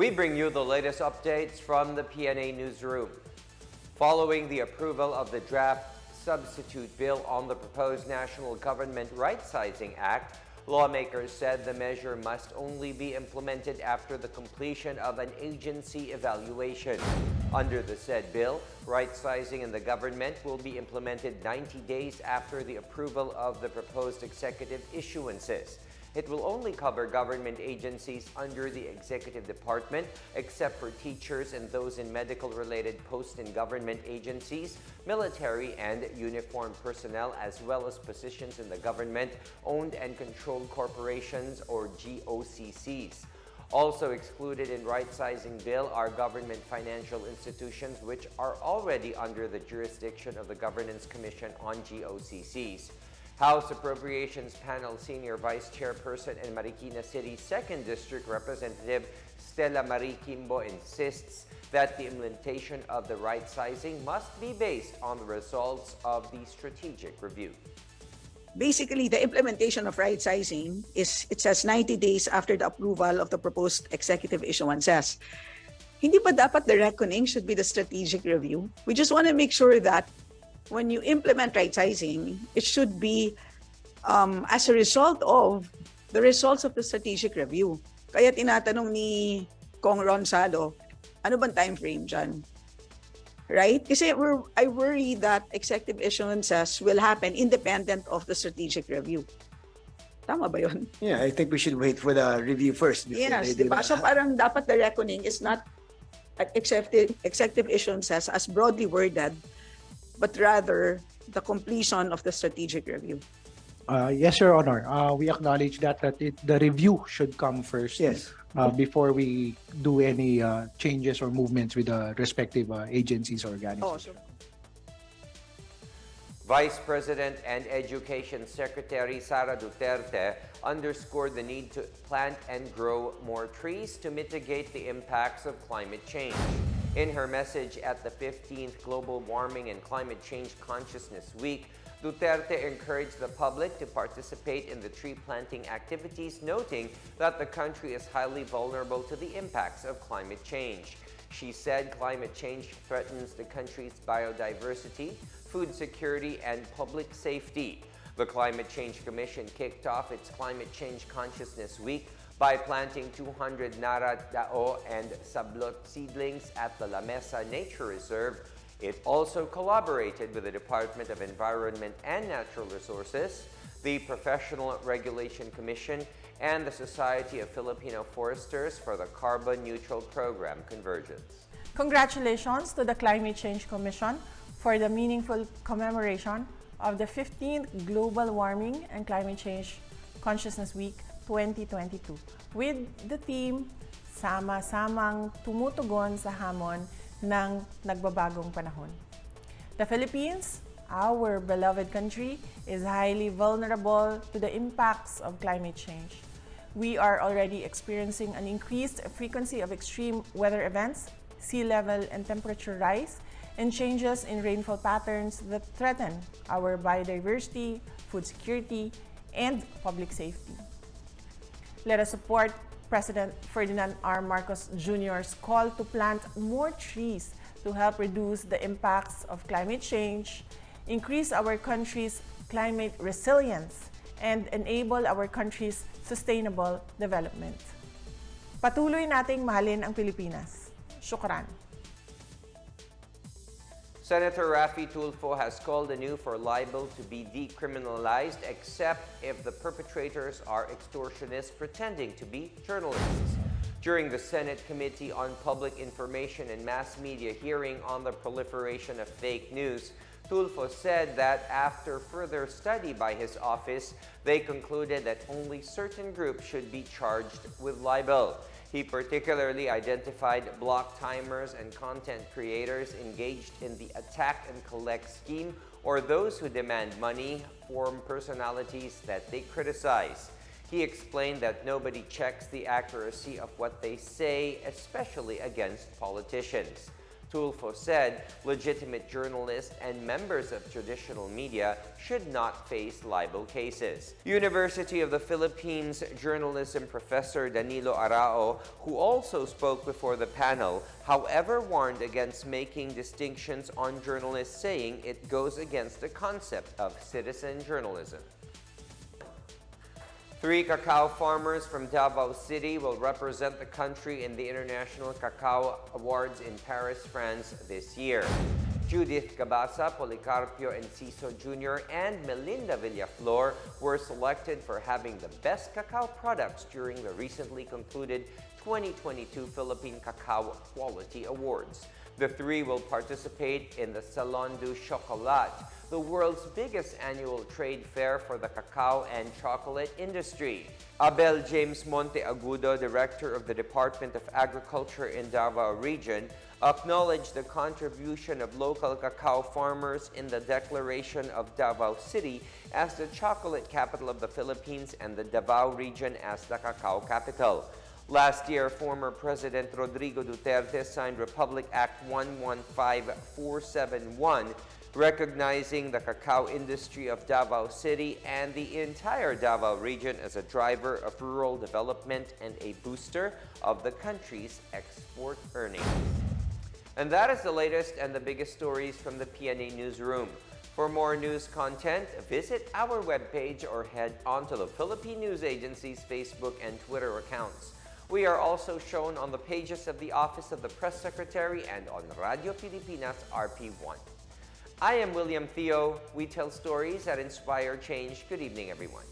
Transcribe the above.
We bring you the latest updates from the Pna Newsroom. Following the approval of the draft substitute bill on the proposed National Government Rightsizing Act, lawmakers said the measure must only be implemented after the completion of an agency evaluation. Under the said bill, rightsizing in the government will be implemented 90 days after the approval of the proposed executive issuances. It will only cover government agencies under the executive department, except for teachers and those in medical-related posts in government agencies, military and uniformed personnel, as well as positions in the government-owned and controlled corporations or GOCCs. Also excluded in rightsizing bill are government financial institutions which are already under the jurisdiction of the Governance Commission on GOCCs. House Appropriations Panel Senior Vice Chairperson and Marikina City 2nd District Representative Stella Marie Kimbo insists that the implementation of the rightsizing must be based on the results of the strategic review. Basically, the implementation of rightsizing is, it says 90 days after the approval of the proposed executive issuances. Hindi pa dapat the reckoning should be the strategic review? We just want to make sure that when you implement rightsizing, it should be as a result of the results of the strategic review. Kaya tinatanong ni Kong Ron Salo, ano bang time frame dyan? Right? Kasi I worry that executive issuances will happen independent of the strategic review. Tama ba yun? Yeah, I think we should wait for the review first. Yes, diba? So parang dapat the reckoning is not executive issuances as broadly worded, but rather the completion of the strategic review. Yes, Your Honor. We acknowledge that the review should come first. Yes. Before we do any changes or movements with the respective agencies or organizations. Vice President and Education Secretary Sara Duterte underscored the need to plant and grow more trees to mitigate the impacts of climate change. In her message at the 15th Global Warming and Climate Change Consciousness Week, Duterte encouraged the public to participate in the tree planting activities, noting that the country is highly vulnerable to the impacts of climate change. She said climate change threatens the country's biodiversity, food security, and public safety. The Climate Change Commission kicked off its Climate Change Consciousness Week by planting 200 Nara, Dao, and Sablot seedlings at the La Mesa Nature Reserve. It also collaborated with the Department of Environment and Natural Resources, the Professional Regulation Commission, and the Society of Filipino Foresters for the Carbon Neutral Program Convergence. Congratulations to the Climate Change Commission for the meaningful commemoration of the 15th Global Warming and Climate Change Consciousness Week 2022 with the theme Sama-samang tumutugon sa hamon ng nagbabagong panahon. The Philippines, our beloved country, is highly vulnerable to the impacts of climate change. We are already experiencing an increased frequency of extreme weather events, sea level and temperature rise, and changes in rainfall patterns that threaten our biodiversity, food security, and public safety. Let us support President Ferdinand R. Marcos Jr.'s call to plant more trees to help reduce the impacts of climate change, increase our country's climate resilience, and enable our country's sustainable development. Patuloy nating mahalin ang Pilipinas. Shukran. Senator Raffy Tulfo has called anew for libel to be decriminalized except if the perpetrators are extortionists pretending to be journalists. During the Senate Committee on Public Information and Mass Media hearing on the proliferation of fake news, Tulfo said that after further study by his office, they concluded that only certain groups should be charged with libel. He particularly identified block timers and content creators engaged in the attack and collect scheme, or those who demand money from personalities that they criticize. He explained that nobody checks the accuracy of what they say, especially against politicians. Tulfo said legitimate journalists and members of traditional media should not face libel cases. University of the Philippines journalism professor Danilo Arao, who also spoke before the panel, however, warned against making distinctions on journalists, saying it goes against the concept of citizen journalism. 3 cacao farmers from Davao City will represent the country in the International Cacao Awards in Paris, France this year. Judith Cabasa, Policarpio Enciso Jr., and Melinda Villaflor were selected for having the best cacao products during the recently concluded 2022 Philippine Cacao Quality Awards. The 3 will participate in the Salon du Chocolat, the world's biggest annual trade fair for the cacao and chocolate industry. Abel James Monteagudo, director of the Department of Agriculture in Davao Region, acknowledged the contribution of local cacao farmers in the declaration of Davao City as the chocolate capital of the Philippines and the Davao region as the cacao capital. Last year, former President Rodrigo Duterte signed Republic Act 115471, recognizing the cacao industry of Davao City and the entire Davao region as a driver of rural development and a booster of the country's export earnings. And that is the latest and the biggest stories from the Pna Newsroom. For more news content, visit our webpage or head on to the Philippine News Agency's Facebook and Twitter accounts. We are also shown on the pages of the Office of the Press Secretary and on Radio Pilipinas RP1. I am William Theo. We tell stories that inspire change. Good evening, everyone.